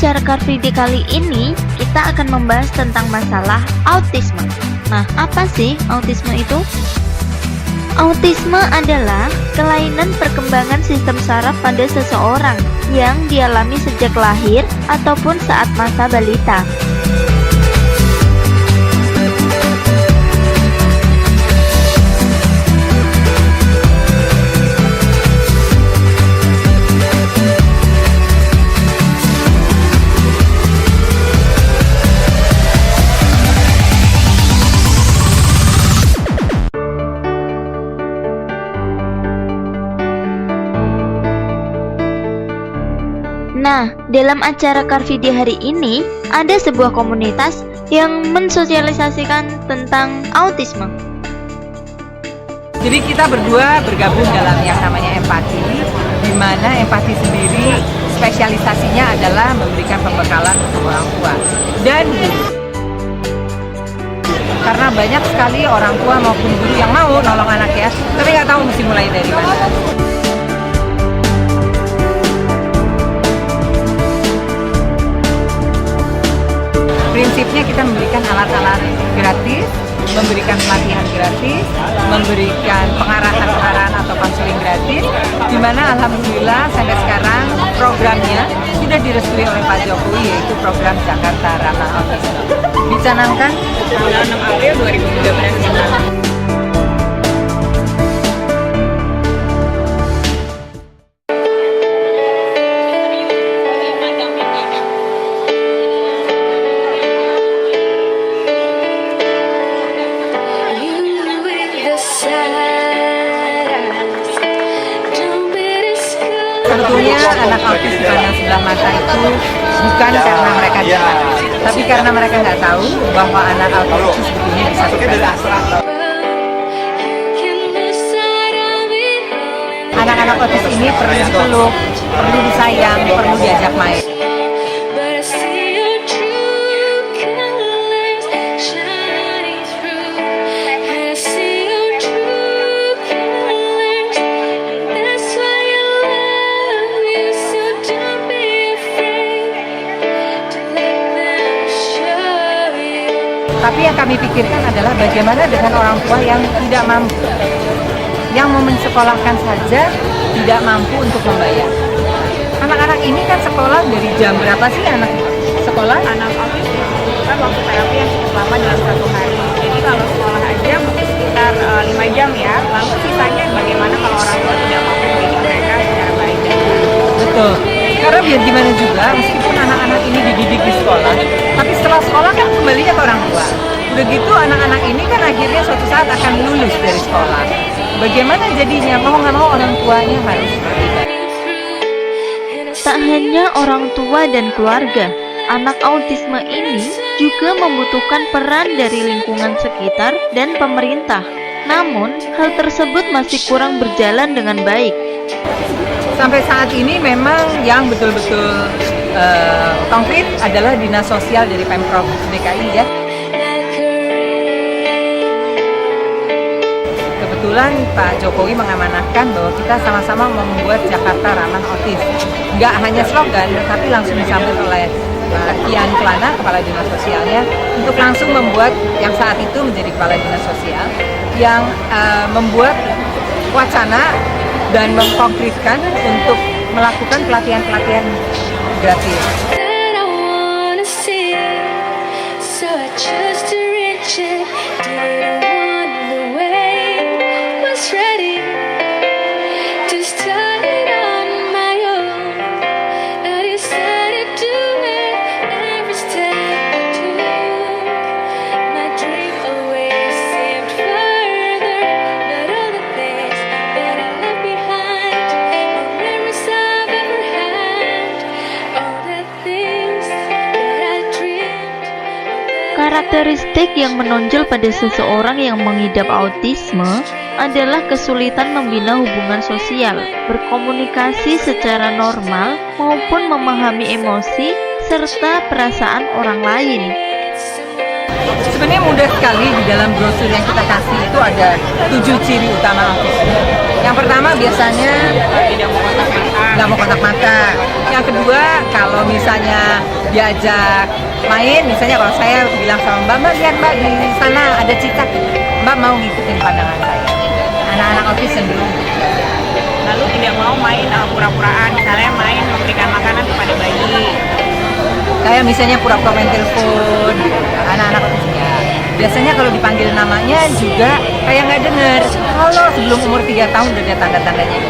acara Car Free Day kali ini, kita akan membahas tentang masalah autisme. Nah, apa sih autisme itu? Autisme adalah kelainan perkembangan sistem saraf pada seseorang yang dialami sejak lahir ataupun saat masa balita. Nah, dalam acara Car Free Day hari ini, ada sebuah komunitas yang mensosialisasikan tentang autisme. Jadi kita berdua bergabung dalam yang namanya empati, di mana empati sendiri spesialisasinya adalah memberikan pembekalan untuk orang tua dan guru. Karena banyak sekali orang tua maupun guru yang mau nolong anak ya, tapi nggak tahu mesti mulai dari mana. Prinsipnya kita memberikan alat-alat gratis, memberikan pelatihan gratis, memberikan pengarahan-pengarahan atau konseling gratis, di mana alhamdulillah sampai sekarang programnya sudah direstui oleh Pak Jokowi, yaitu program Jakarta Ramah Autisme. Dicanangkan tanggal 6 April 2013. Sebetulnya anak autis di pandang sebelah mata itu bukan karena mereka jahat, tapi karena mereka nggak tahu bahwa anak autis itu sebetulnya bisa sukses. Anak-anak autis ini perlu dipeluk, perlu disayang, perlu diajak main. Tapi yang kami pikirkan adalah bagaimana dengan orang tua yang tidak mampu, yang mau mensekolahkan saja tidak mampu untuk membayar. Anak-anak ini kan sekolah dari jam berapa sih anak sekolah? Anak autis kan waktu terapi yang cukup lama dalam satu hari. Jadi kalau sekolah aja mungkin sekitar 5 jam ya. Lalu sisanya bagaimana kalau orang tua tidak mampu mendidik mereka secara baik dan benar. Betul. Karena biar gimana juga, meskipun anak-anak ini dididik di sekolah, tapi setelah sekolah kan kembalinya ke orang tua. Udah gitu anak-anak ini kan akhirnya suatu saat akan lulus dari sekolah. Bagaimana jadinya? Mau nggak mau orang tuanya harus terlibat. Tak hanya orang tua dan keluarga, anak autisme ini juga membutuhkan peran dari lingkungan sekitar dan pemerintah. Namun, hal tersebut masih kurang berjalan dengan baik. Sampai saat ini memang yang betul-betul konkret adalah Dinas Sosial dari Pemprov DKI ya. Kebetulan Pak Jokowi mengamanahkan bahwa kita sama-sama membuat Jakarta Ramah Autis. Nggak hanya slogan, tapi langsung disambut oleh Kian Kelana, Kepala Dinas Sosialnya, untuk langsung membuat yang saat itu menjadi Kepala Dinas Sosial, yang membuat wacana dan mengkonkretkan untuk melakukan pelatihan-pelatihan gratis. Karakteristik yang menonjol pada seseorang yang mengidap autisme adalah kesulitan membina hubungan sosial, berkomunikasi secara normal, maupun memahami emosi serta perasaan orang lain. Sebenarnya mudah sekali di dalam brosur yang kita kasih itu ada 7 ciri utama autisme. Yang pertama biasanya nggak mau kontak mata, Yang kedua, kalau misalnya diajak main, misalnya kalau saya bilang sama Mbak, lihat Mbak di sana ada cicak, Mbak mau ngikutin pandangan saya. Anak-anak autis cenderung Lalu tidak mau main pura-puraan, misalnya main memberikan makanan kepada bayi. kayak misalnya pura-pura main telepon, anak-anak autis ya. Biasanya kalau dipanggil namanya juga kayak nggak dengar. Kalau sebelum umur 3 tahun udah ada tanda-tandanya ini,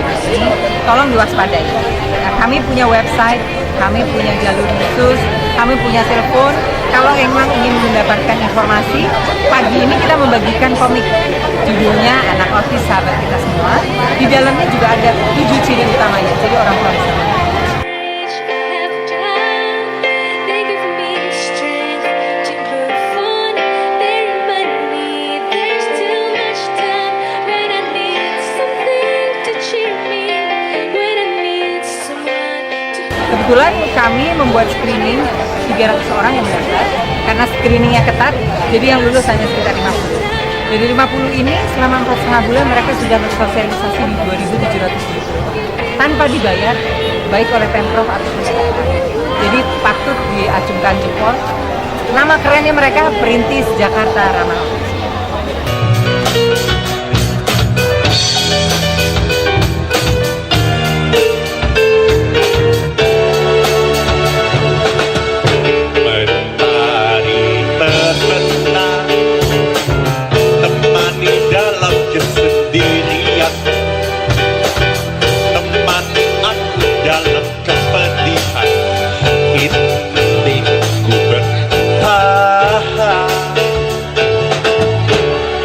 tolong diwaspadai. Nah, kami punya website, kami punya jalur khusus, kami punya telepon. Kalau memang ingin mendapatkan informasi, pagi ini kita membagikan komik. Judulnya Anak Autis Sahabat Kita Semua. Di dalamnya juga ada 7 ciri utamanya, jadi orang tua bisa mengerti. They give me strength to move on. They remind me there's still much time when I need something to cheer me, when I need someone to. Kebetulan kami membuat screening 300 orang yang mendaftar. Karena screeningnya ketat, jadi yang lulus hanya sekitar 50. Dari 50 ini, selama 4,5 bulan mereka sudah bersosialisasi di 2.700 guru tanpa dibayar, baik oleh Pemprov ataupun daerah. Jadi patut diacungkan jempol. Nama kerennya mereka Perintis Jakarta Ramah Autis. Mentari terbenam, temani dalam kesendirian, temani aku dalam kepedihan, ini ku bertahan.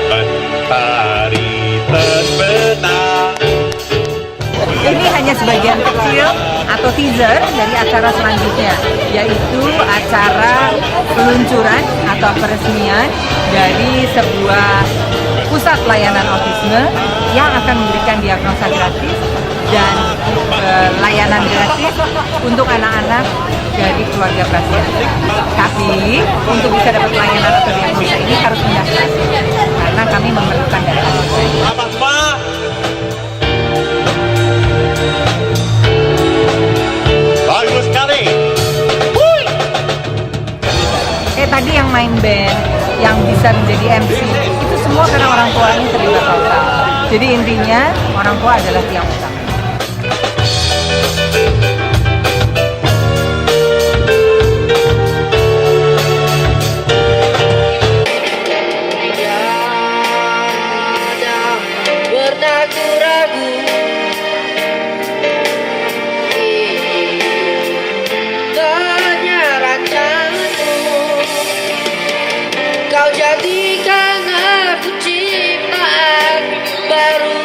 Mentari terbenam. Ini hanya sebagian kecil atau teaser dari acara selanjutnya, yaitu acara peluncuran atau peresmian dari sebuah pusat layanan autisme yang akan memberikan diagnosa gratis dan layanan gratis untuk anak-anak dari keluarga pasien. Tapi untuk bisa dapat layanan atau diagnosa ini harus mendaftar karena kami memerlukan data. Selamat Pak. Bagus sekali. Tadi yang main band, yang bisa menjadi MC, itu semua karena orang tuanya terlibat total. Jadi intinya orang tua adalah tiang utama. Berragu-ragu, tanya rancanganmu, kau jadikan aku ciptaan baru,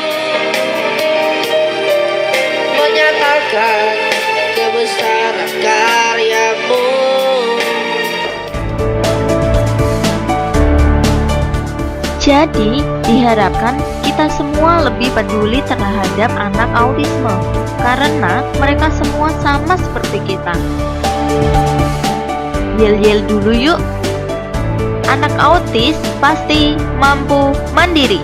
menyatakan kebesaran karyamu. Jadi, diharapkan kita semua lebih peduli terhadap anak autisme karena mereka semua sama seperti kita. Yel-yel dulu yuk. Anak autis pasti mampu mandiri.